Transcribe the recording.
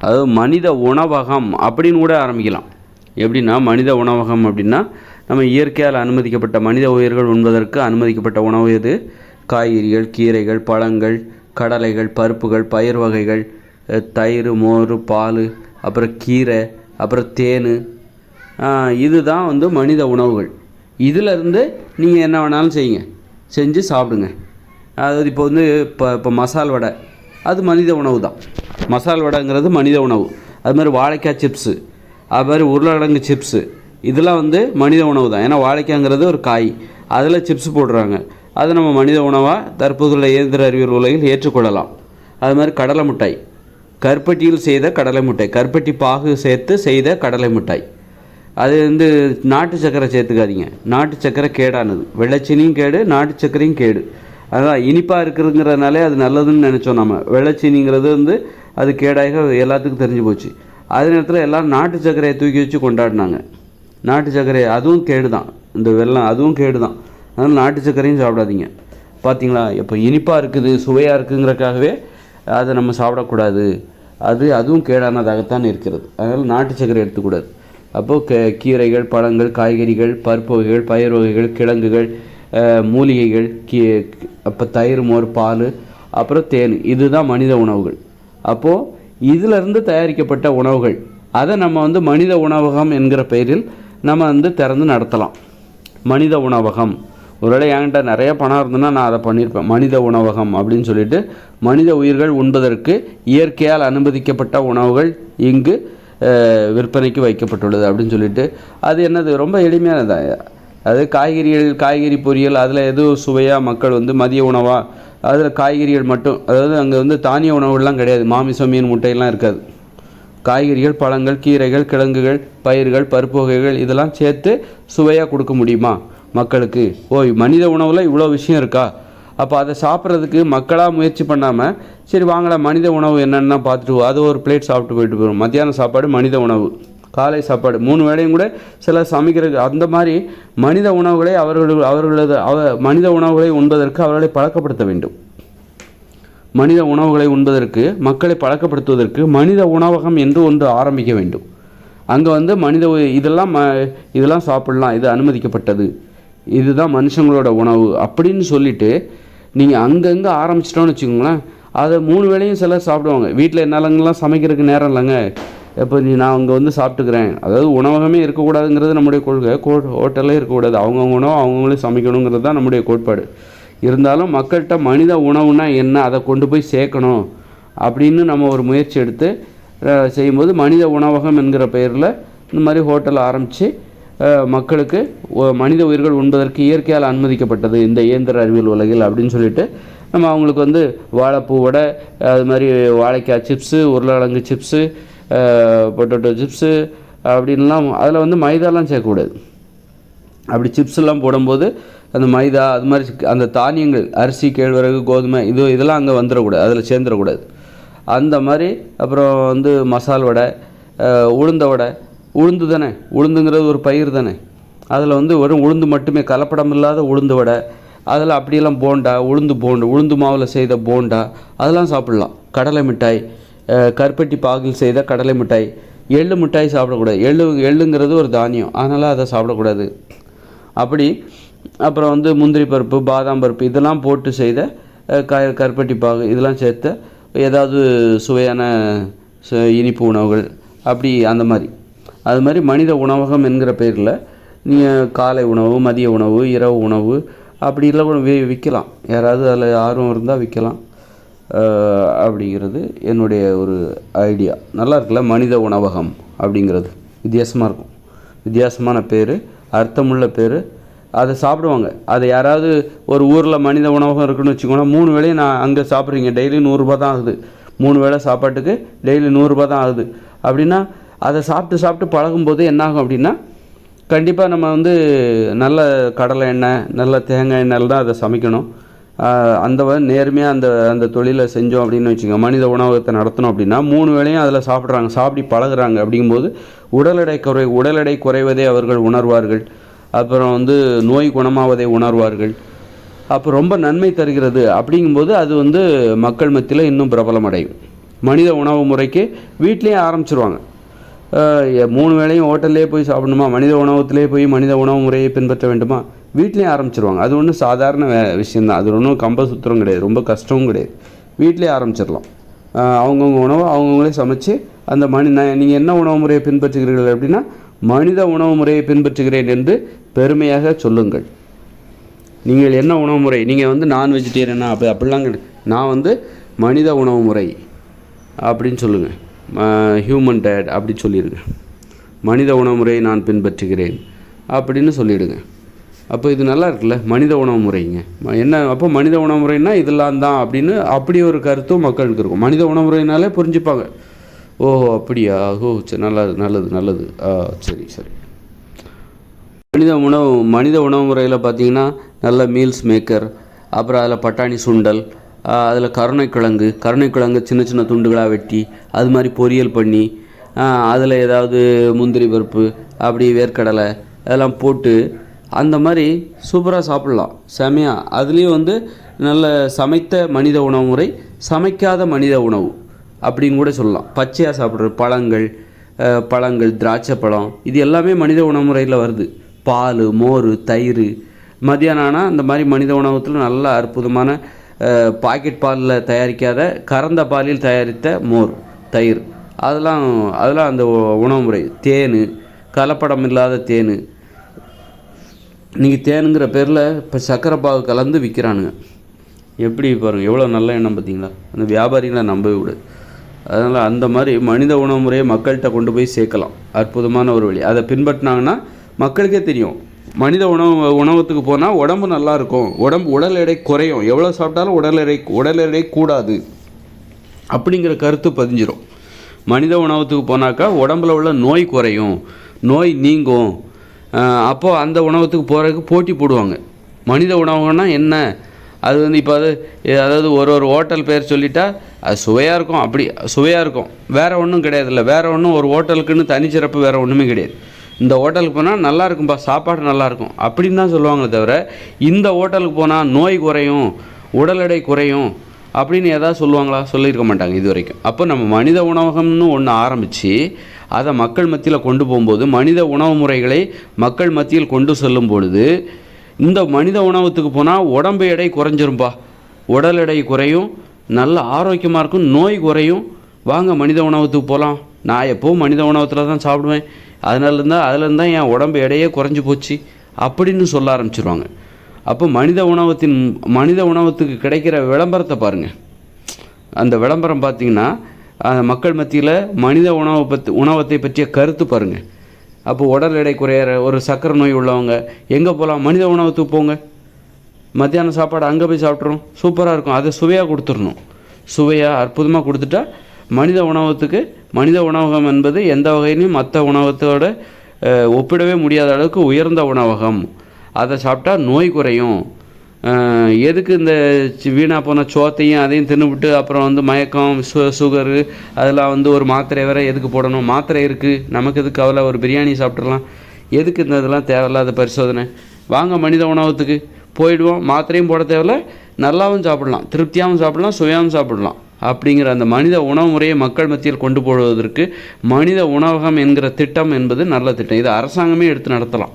அதாவது மனித உணவகம் அப்படின்னு கூட ஆரம்பிக்கலாம். எப்படின்னா மனித உணவகம் அப்படின்னா நம்ம இயற்கையால் அனுமதிக்கப்பட்ட மனித உயிர்கள் உண்பதற்கு அனுமதிக்கப்பட்ட உணவு எது? காய்கறிகள், கீரைகள், பழங்கள், கடலைகள், பருப்புகள், பயிர் வகைகள், தயிர், மோர், பால், அப்புறம் கீரை, அப்புறம் தேன், இதுதான் வந்து மனித உணவுகள். இதிலேருந்து நீங்கள் என்ன வேணாலும் செய்யுங்க, செஞ்சு சாப்பிடுங்க. அதாவது இப்போ வந்து இப்போ மசால் வடை அது மனித உணவு தான். மசால் வடைங்கிறது மனித உணவு. அது மாதிரி வாழைக்காய் சிப்ஸு, அது மாதிரி உருளைக்கிழங்கு சிப்ஸு, இதெல்லாம் வந்து மனித உணவு தான். ஏன்னா வாழைக்காய்ங்கிறது ஒரு காய், அதில் சிப்ஸ் போடுறாங்க. அது நம்ம மனித உணவாக தற்போதுள்ள இயந்திர அறிவியல் உலகில் ஏற்றுக்கொள்ளலாம். அது மாதிரி கடலை மிட்டாய், கருப்பட்டியில் செய்த கடலை மிட்டாய், கருப்பட்டி பாகு சேர்த்து செய்த கடலை மிட்டாய். அது வந்து நாட்டு சர்க்கரை சேர்த்துக்காதீங்க. நாட்டு சர்க்கரை கேடானது. வெள்ளைச்சீனியும் கேடு, நாட்டு சர்க்கரையும் கேடு. அதான் இனிப்பாக இருக்குதுங்கிறதுனாலே அது நல்லதுன்னு நினச்சோம் நம்ம. வெள்ளைச்சீனிங்கிறது வந்து அது கேடாக எல்லாத்துக்கும் தெரிஞ்சு போச்சு. அதே நேரத்தில் எல்லோரும் நாட்டு சர்க்கரையை தூக்கி வச்சு கொண்டாடினாங்க. நாட்டு சர்க்கரை அதுவும் கேடு தான். இந்த வெல்லம் அதுவும் கேடு தான். அதனால் நாட்டு சர்க்கரையும் சாப்பிடாதீங்க. பார்த்தீங்களா, இப்போ இனிப்பாக இருக்குது, சுவையாக இருக்குங்கிறக்காகவே அதை நம்ம சாப்பிடக்கூடாது. அதுவும் கேடானதாகத்தான் இருக்கிறது. அதனால் நாட்டு சர்க்கரை எடுத்துக்கூடாது. அப்போது கீரைகள், பழங்கள், காய்கறிகள், பருப்பு வகைகள், பயிர் வகைகள், கிழங்குகள், மூலிகைகள், அப்போ தயிர், மோர், பால், அப்புறம் தேன், இதுதான் மனித உணவுகள். அப்போது இதிலிருந்து தயாரிக்கப்பட்ட உணவுகள் அதை நம்ம வந்து மனித உணவகம் என்கிற பெயரில் நம்ம வந்து திறந்து நடத்தலாம். மனித உணவகம். ஒருவேளை என்கிட்ட நிறைய பணம் இருந்ததுன்னா நான் அதை பண்ணியிருப்பேன். மனித உணவகம் அப்படின்னு சொல்லிட்டு மனித உயிர்கள் உண்பதற்கு இயற்கையால் அனுமதிக்கப்பட்ட உணவுகள் இங்கு விற்பனைக்கு வைக்கப்பட்டுள்ளது அப்படின்னு சொல்லிட்டு. அது என்னது, ரொம்ப எளிமையானதான். அது காய்கறி பொரியல், அதில் எதுவும் சுவையாக மக்கள் வந்து மதிய உணவாக அதில் காய்கறிகள் மட்டும். அதாவது அங்கே வந்து தானிய உணவுகள்லாம் கிடையாது. மாமிசம், மீன், முட்டையெல்லாம் இருக்காது. காய்கறிகள், பழங்கள், கீரைகள், கிழங்குகள், பயிர்கள், பருப்பு வகைகள், இதெல்லாம் சேர்த்து சுவையாக கொடுக்க முடியுமா மக்களுக்கு? மனித உணவில் இவ்வளோ விஷயம் இருக்கா? அப்போ அதை சாப்பிட்றதுக்கு மக்களாக முயற்சி பண்ணாமல், சரி வாங்கலாம் மனித உணவு என்னென்னா பார்த்துட்டு அது ஒரு பிளேட் சாப்பிட்டு போயிட்டு போயிடும். மத்தியானம் சாப்பாடு மனித உணவு, காலை சாப்பாடு, 3 வேளையும் கூட சில சமைக்கிறது. அந்த மாதிரி மனித உணவுகளை மனித உணவுகளை உண்பதற்கு அவர்களை பழக்கப்படுத்த வேண்டும். மனித உணவுகளை உண்பதற்கு மக்களை பழக்கப்படுத்துவதற்கு மனித உணவகம் என்று ஒன்று ஆரம்பிக்க வேண்டும். அங்கே வந்து இதெல்லாம் சாப்பிடலாம், இது அனுமதிக்கப்பட்டது, இதுதான் மனுஷங்களோட உணவு அப்படின்னு சொல்லிட்டு நீங்கள் அங்கங்கே ஆரம்பிச்சிட்டோன்னு வச்சுக்கோங்களேன். அதை 3 வேளையும் சிலர் சாப்பிடுவாங்க. வீட்டில் என்னாலங்கெல்லாம் சமைக்கிறதுக்கு நேரம் இல்லைங்க, இப்போ நான் அங்கே வந்து சாப்பிட்டுக்கிறேன். அதாவது உணவகமே இருக்கக்கூடாதுங்கிறது நம்முடைய கொள்கை. ஹோட்டலே இருக்கக்கூடாது, அவங்கவுங்க உணவு அவங்கவுங்களே சமைக்கணுங்கிறது தான் நம்முடைய கோட்பாடு. இருந்தாலும் மக்கள்கிட்ட மனித உணவுனா என்ன, அதை கொண்டு போய் சேர்க்கணும் அப்படின்னு நம்ம ஒரு முயற்சி எடுத்து செய்யும்போது மனித உணவகம் என்கிற பெயரில் இந்த மாதிரி ஹோட்டல் ஆரம்பித்து மக்களுக்கு மனித உயிர்கள் உண்பதற்கு இயற்கையால் அனுமதிக்கப்பட்டது இந்த இயந்திர அறிவியல் உலகில் அப்படின்னு சொல்லிட்டு நம்ம அவங்களுக்கு வந்து வாழைப்பூ வடை, அது மாதிரி வாழைக்காய் சிப்ஸு, உருளைக்கிழங்கு சிப்ஸு, பொட்டேட்டோ சிப்ஸு அப்படின்லாம், அதில் வந்து மைதாலாம் சேர்க்கக்கூடாது. அப்படி சிப்ஸ்லாம் போடும்போது அந்த மைதா, அது மாதிரி அந்த தானியங்கள், அரிசி, கேழ்வரகு, கோதுமை, இதெல்லாம் அங்கே வந்துடக்கூடாது, அதில் சேர்ந்துடக்கூடாது. அந்த மாதிரி அப்புறம் வந்து மசால் வடை, உளுந்த வடை, உளுந்து தானே, உளுந்துங்கிறது ஒரு பயிர் தானே, அதில் வந்து வெறும் உளுந்து மட்டுமே, கலப்படம் இல்லாத உளுந்து வடை, அதில் அப்படியெல்லாம் போண்டா, உளுந்து மாவில் செய்த போண்டா, அதெல்லாம் சாப்பிட்லாம். கடலை மிட்டாய், கருப்பட்டி பாகில் செய்த கடலை மிட்டாய், எள்ளு மிட்டாய் சாப்பிடக்கூடாது. எள்ளுங்கிறது ஒரு தானியம், அதனால் அதை சாப்பிடக்கூடாது. அப்படி அப்புறம் வந்து முந்திரி பருப்பு, பாதாம் பருப்பு, இதெல்லாம் போட்டு செய்த கருப்பட்டி பாகு, இதெல்லாம் சேர்த்த ஏதாவது சுவையான இனிப்பு உணவுகள், அப்படி அந்த மாதிரி. அது மாதிரி மனித உணவகம் என்கிற பேரில் நீங்கள் காலை உணவு, மதிய உணவு, இரவு உணவு அப்படிலாம் விற்கலாம். யாராவது அதில் ஆர்வம் இருந்தால் விற்கலாம். அப்படிங்கிறது என்னுடைய ஒரு ஐடியா. நல்லா இருக்குல்ல, மனித உணவகம் அப்படிங்கிறது. வித்தியாசமாக இருக்கும், வித்தியாசமான பேர், அர்த்தமுள்ள பேர். அதை சாப்பிடுவாங்க. அதை யாராவது ஒரு ஊரில் மனித உணவகம் இருக்குன்னு வச்சுக்கோங்க, 3 வேளையும் நான் அங்கே சாப்பிட்றீங்க, டெய்லி 100 ரூபா தான் ஆகுது. 3 வேளை சாப்பாட்டுக்கு டெய்லி 100 ரூபா தான் ஆகுது அப்படின்னா, அதை சாப்பிட்டு பழகும்போது என்னாகும் அப்படின்னா, கண்டிப்பாக நம்ம வந்து நல்ல கடலை எண்ணெய், நல்ல தேங்காய் எண்ணெயில் தான் அதை சமைக்கணும். அந்த நேர்மையாக அந்த தொழிலை செஞ்சோம் அப்படின்னு வச்சுக்கோங்க, மனித உணவகத்தை நடத்தணும் அப்படின்னா 3 வேளையும் அதில் சாப்பிடி பழகுறாங்க. அப்படிங்கும்போது உடல் எடை குறைவதை அவர்கள் உணர்வார்கள். அப்புறம் வந்து நோய் குணமாவதை உணர்வார்கள். அப்போ ரொம்ப நன்மை தருகிறது. அப்படிங்கும்போது அது வந்து மக்கள் மத்தியில் இன்னும் பிரபலம் அடையும். மனித உணவு முறைக்கு வீட்லேயே ஆரம்பிச்சிருவாங்க. 3 வேளையும் ஹோட்டல்லே போய் சாப்பிடணுமா, மனித உணவகத்திலே போய் மனித உணவு முறையை பின்பற்ற வேண்டுமா, வீட்லேயே ஆரம்பிச்சிருவாங்க. அது ஒன்றும் சாதாரண விஷயந்தான், அது ஒன்றும் கம்பசூத்திரம் கிடையாது, ரொம்ப கஷ்டமும் கிடையாது. வீட்லேயே ஆரம்பிச்சிடலாம். அவங்கவுங்க உணவை அவங்கவுங்களே சமைச்சு அந்த நீங்கள் என்ன உணவு முறையை பின்பற்றுகிறீர்கள் அப்படின்னா மனித உணவு முறையை பின்பற்றுகிறேன் என்று பெருமையாக சொல்லுங்கள். நீங்கள் என்ன உணவு முறை, நீங்கள் நான் வெஜிடேரியனா அப்படிலாம் நான் மனித உணவு முறை அப்படின்னு சொல்லுங்கள். ஹியூமன் டயட் அப்படி சொல்லிடுங்க. மனித உணவு முறையை நான் பின்பற்றுகிறேன் அப்படின்னு சொல்லிவிடுங்க. அப்போ இது நல்லா இருக்குல்ல, மனித உணவு முறைங்க என்ன. அப்போ மனித உணவு முறைன்னா இதெல்லாம் தான் அப்படின்னு அப்படி ஒரு கருத்தும் மக்களுக்கு இருக்கும். மனித உணவு முறையினாலே புரிஞ்சுப்பாங்க. ஓஹோ அப்படியா, ஓ சரி, நல்லது. சரி. மனித உணவு முறையில் பார்த்திங்கன்னா நல்ல மீல்ஸ் மேக்கர், அப்புறம் அதில் பட்டாணி சுண்டல், அதில் கருணைக்கிழங்கு சின்ன சின்ன துண்டுகளாக வெட்டி அது மாதிரி பொரியல் பண்ணி அதில் ஏதாவது முந்திரி பருப்பு அப்படி வேர்க்கடலை அதெல்லாம் போட்டு அந்த மாதிரி சூப்பராக சாப்பிட்லாம், செமையாக. அதுலேயும் நல்ல சமைத்த மனித உணவு முறை, சமைக்காத மனித உணவு அப்படின்னு கூட சொல்லலாம். பச்சையாக சாப்பிட்ற பழங்கள் திராட்சை பழம், இது எல்லாமே மனித உணவு முறையில் வருது. பால், மோர், தயிர். மத்தியானம் ஆனால் அந்த மாதிரி மனித உணவகத்தில் நல்ல அற்புதமான பாக்கெட் பாலில் தயாரிக்காத கறந்த பாலில் தயாரித்த மோர், தயிர், அதெல்லாம் அந்த உணவு முறை. தேன், கலப்படம் இல்லாத தேன். இன்றைக்கி தேனுங்கிற பேரில் இப்போ சர்க்கரை பாகு கலந்து விற்கிறானுங்க. எப்படி பாருங்கள், எவ்வளோ நல்ல எண்ணம் பார்த்தீங்களா. அந்த வியாபாரிகளை நம்பவே விடு. அதனால் அந்த மாதிரி மனித உணவு முறையை மக்கள்கிட்ட கொண்டு போய் சேர்க்கலாம். அற்புதமான ஒரு வழி. அதை பின்பற்றினாங்கன்னா மக்களுக்கே தெரியும். மனித உணவகத்துக்கு போனால் உடம்பு நல்லாயிருக்கும், உடல் எடை குறையும், எவ்வளோ சாப்பிட்டாலும் உடல் எடை கூடாது அப்படிங்கிற கருத்து பதிஞ்சிடும். மனித உணவகத்துக்கு போனாக்கா உடம்பில் உள்ள நோய் குறையும், நோய் நீங்கும். அப்போது அந்த உணவகத்துக்கு போகிறதுக்கு போட்டி போடுவாங்க. மனித உணவகம்னா என்ன, அது இப்போ அதாவது ஒரு ஹோட்டல் பேர் சொல்லிட்டா அது சுவையாக இருக்கும், அப்படி சுவையாக இருக்கும், வேறு ஒன்றும் கிடையாதுல்ல. வேறு ஒன்றும் ஒரு ஹோட்டலுக்குன்னு தனிச்சிறப்பு வேறு ஒன்றுமே கிடையாது. இந்த ஹோட்டலுக்கு போனால் நல்லா இருக்கும்பா, சாப்பாடு நல்லாயிருக்கும் அப்படின்னு தான் சொல்லுவாங்களே தவிர இந்த ஹோட்டலுக்கு போனால் நோய் குறையும், உடல் எடை குறையும் அப்படின்னு ஏதாவது சொல்லுவாங்களா? சொல்லியிருக்க மாட்டாங்க இது வரைக்கும். அப்போ நம்ம மனித உணவகம்னு ஒன்று ஆரம்பித்து அதை மக்கள் மத்தியில் கொண்டு போகும்போது, மனித உணவு முறைகளை மக்கள் மத்தியில் கொண்டு செல்லும் பொழுது, இந்த மனித உணவகத்துக்கு போனால் உடம்பு எடை குறைஞ்சிரும்பா, உடல் எடை குறையும், நல்ல ஆரோக்கியமாக இருக்கும், நோய் குறையும், வாங்க மனித உணவகத்துக்கு போகலாம், நான் எப்போவும் மனித உணவகத்தில் தான் சாப்பிடுவேன், அதுலேருந்து தான் என் உடம்பு எடையே குறைஞ்சி போச்சு அப்படின்னு சொல்ல ஆரம்பிச்சிருவாங்க. அப்போ மனித உணவகத்துக்கு கிடைக்கிற விளம்பரத்தை பாருங்கள். அந்த விளம்பரம் பார்த்திங்கன்னா மக்கள் மத்தியில் மனித உணவகத்தை பற்றிய கருத்து பாருங்கள். அப்போ உடல் எடை குறையிற ஒரு சர்க்கரை நோய் உள்ளவங்க எங்கே போகலாம்? மனித உணவகத்துக்கு போங்க, மத்தியானம் சாப்பாடு அங்கே போய் சாப்பிட்றோம், சூப்பராக இருக்கும். அதை சுவையாக கொடுத்துடணும், சுவையாக அற்புதமாக கொடுத்துட்டா மனித உணவகம் என்பது எந்த வகையிலையும் மற்ற உணவகத்தோடு ஒப்பிடவே முடியாத அளவுக்கு உயர்ந்த உணவகம். அதை சாப்பிட்டா நோய் குறையும். எதுக்கு இந்த வீணாக போன சோத்தையும் அதையும் தின்னுவிட்டு அப்புறம் மயக்கம், சுகரு, அதெல்லாம் ஒரு மாத்திரை வேறு எதுக்கு போடணும்? மாத்திரை இருக்குது, நமக்கு எதுக்கு கவலை, ஒரு பிரியாணி சாப்பிட்றலாம், எதுக்கு இந்த இதெல்லாம் தேவையில்லாத பரிசோதனை? வாங்க மனித உணவகத்துக்கு போயிடுவோம், மாத்திரையும் போட தேவையில்ல, நல்லாவும் சாப்பிடலாம், திருப்தியாகவும் சாப்பிடலாம், சுவையாகவும் சாப்பிடலாம். அப்படிங்கிற அந்த மனித உணவு முறையை மக்கள் மத்தியில் கொண்டு போடுவதற்கு மனித உணவகம் என்கிற திட்டம் என்பது நல்ல திட்டம். இது அரசாங்கமே எடுத்து நடத்தலாம்.